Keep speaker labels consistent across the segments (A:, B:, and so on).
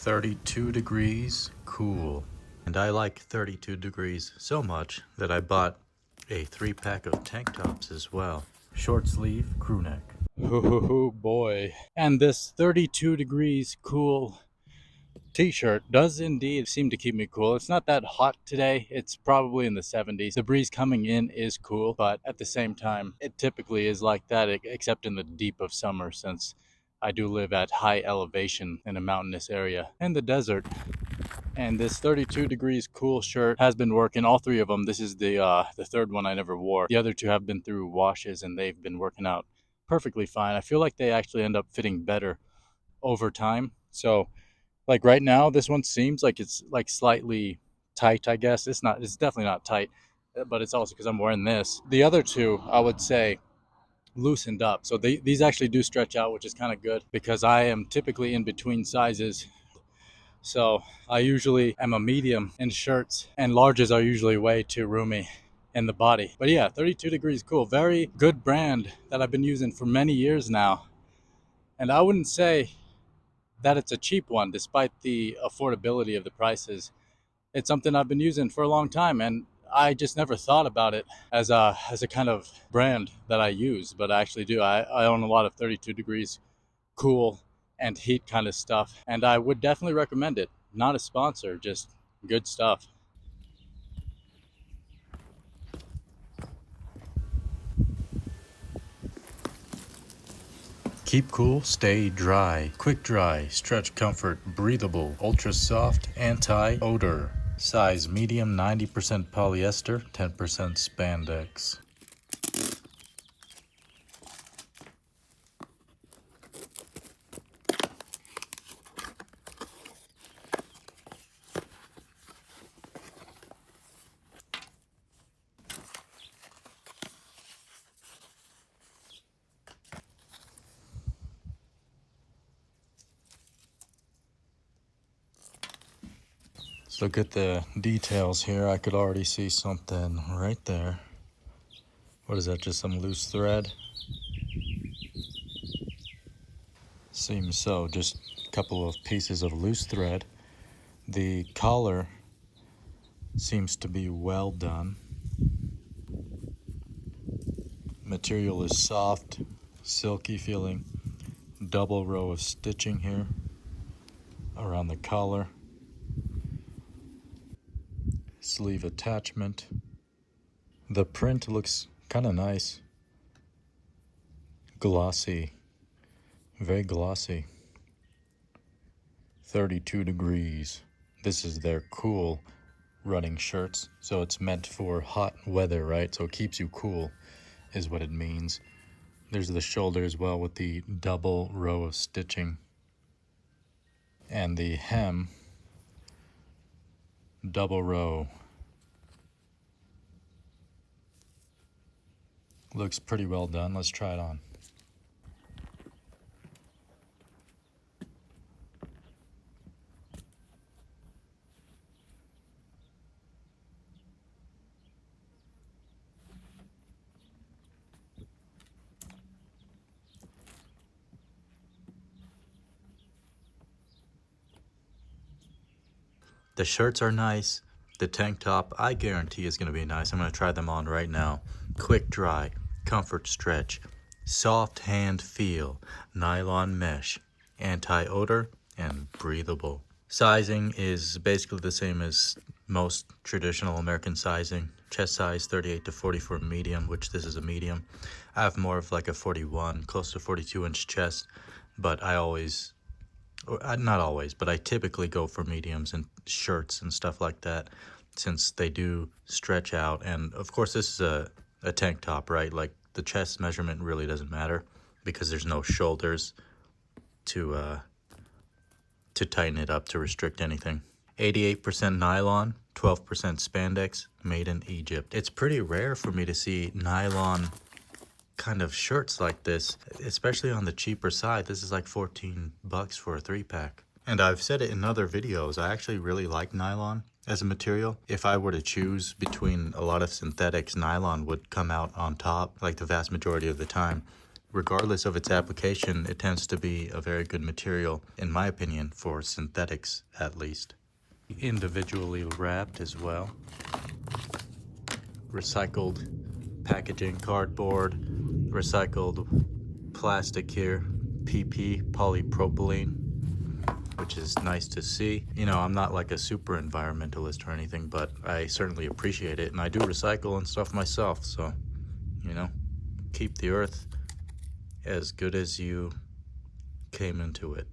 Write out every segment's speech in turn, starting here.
A: 32 degrees, cool. And I like 32 degrees so much that I bought a 3-pack of tank tops as well. Short sleeve, crew neck. Ooh boy. And this 32 degrees cool t-shirt does indeed seem to keep me cool. It's not that hot today. It's probably in the 70s. The breeze coming in is cool, but at the same time, it typically is like that, except in the deep of summer, since I do live at high elevation in a mountainous area in the desert. And this 32 degrees cool shirt has been working. All three of them. This is the third one I never wore. The other two have been through washes and they've been working out perfectly fine. I feel like they actually end up fitting better over time. So like right now, this one seems like it's like slightly tight, I guess. It's not, it's definitely not tight, but it's also because I'm wearing this. The other two, I would say, loosened up. So these actually do stretch out, which is kind of good because I am typically in between sizes. So I usually am a medium in shirts, and larges are usually way too roomy in the body. But yeah, 32 degrees cool. Very good brand that I've been using for many years now. And I wouldn't say that it's a cheap one, despite the affordability of the prices. It's something I've been using for a long time, and I just never thought about it as a kind of brand that I use, but I actually do. I own a lot of 32 degrees cool and heat kind of stuff, and I would definitely recommend it. Not a sponsor, just good stuff. Keep cool, stay dry. Quick dry, stretch comfort, breathable, ultra soft, anti-odor. Size medium, 90% polyester, 10% spandex. Let's look at the details here. I could already see something right there. What is that, just some loose thread? Seems so, just a couple of pieces of loose thread. The collar seems to be well done. Material is soft, silky feeling. Double row of stitching here around the collar. Sleeve attachment. The print looks kind of nice. Glossy, very glossy. 32 degrees. This is their cool running shirts, so it's meant for hot weather, right? So it keeps you cool is what it means. There's the shoulder as well with the double row of stitching. And the hem, double row. Looks pretty well done. Let's try it on. The shirts are nice. The tank top, I guarantee, is going to be nice. I'm going to try them on right now. Quick dry, comfort stretch, soft hand feel, nylon mesh, anti-odor, and breathable. Sizing is basically the same as most traditional American sizing. Chest size 38 to 44 medium, which this is a medium. I have more of like a 41, close to 42-inch chest, but I always, not always, but I typically go for mediums and shirts and stuff like that, since they do stretch out. And of course, this is a tank top, right? Like the chest measurement really doesn't matter because there's no shoulders to tighten it up to restrict anything. 88% nylon, 12% spandex, made in Egypt. It's pretty rare for me to see nylon kind of shirts like this, especially on the cheaper side. This is like 14 bucks for a 3-pack. And I've said it in other videos, I actually really like nylon as a material. If I were to choose between a lot of synthetics, nylon would come out on top like the vast majority of the time. regardless of its application, it tends to be a very good material, in my opinion, for synthetics at least. Individually wrapped as well. Recycled packaging, cardboard, recycled plastic here, PP, polypropylene, which is nice to see. You know, I'm not like a super environmentalist or anything, but I certainly appreciate it, and I do recycle and stuff myself, so, you know, keep the earth as good as you came into it,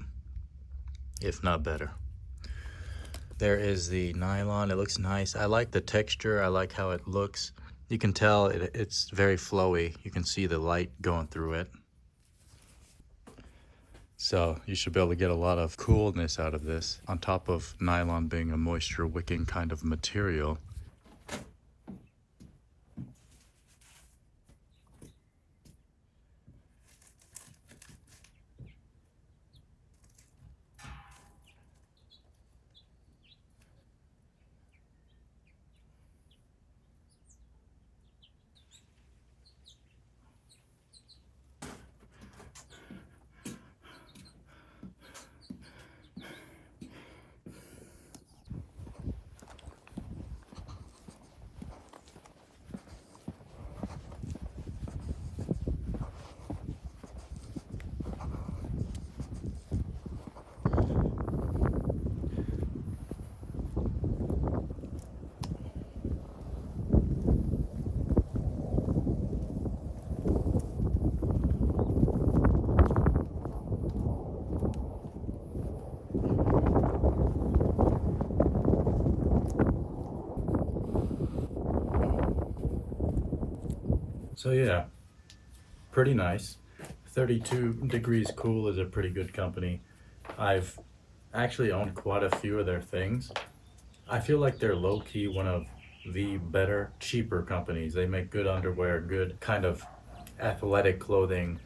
A: if not better. There is the nylon. It looks nice. I like the texture. I like how it looks. You can tell it's very flowy. You can see the light going through it. So you should be able to get a lot of coolness out of this, on top of nylon being a moisture-wicking kind of material. So yeah, pretty nice. 32 Degrees Cool is a pretty good company. I've actually owned quite a few of their things. I feel like they're low-key one of the better, cheaper companies. They make good underwear, good kind of athletic clothing,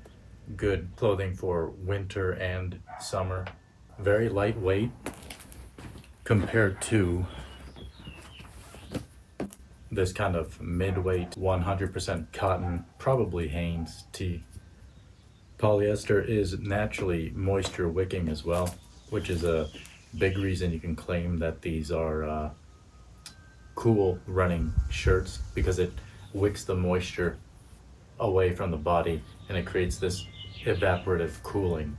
A: good clothing for winter and summer. Very lightweight compared to this kind of mid-weight 100% cotton, probably Hanes tee. Polyester is naturally moisture wicking as well, which is a big reason you can claim that these are cool running shirts, because it wicks the moisture away from the body and it creates this evaporative cooling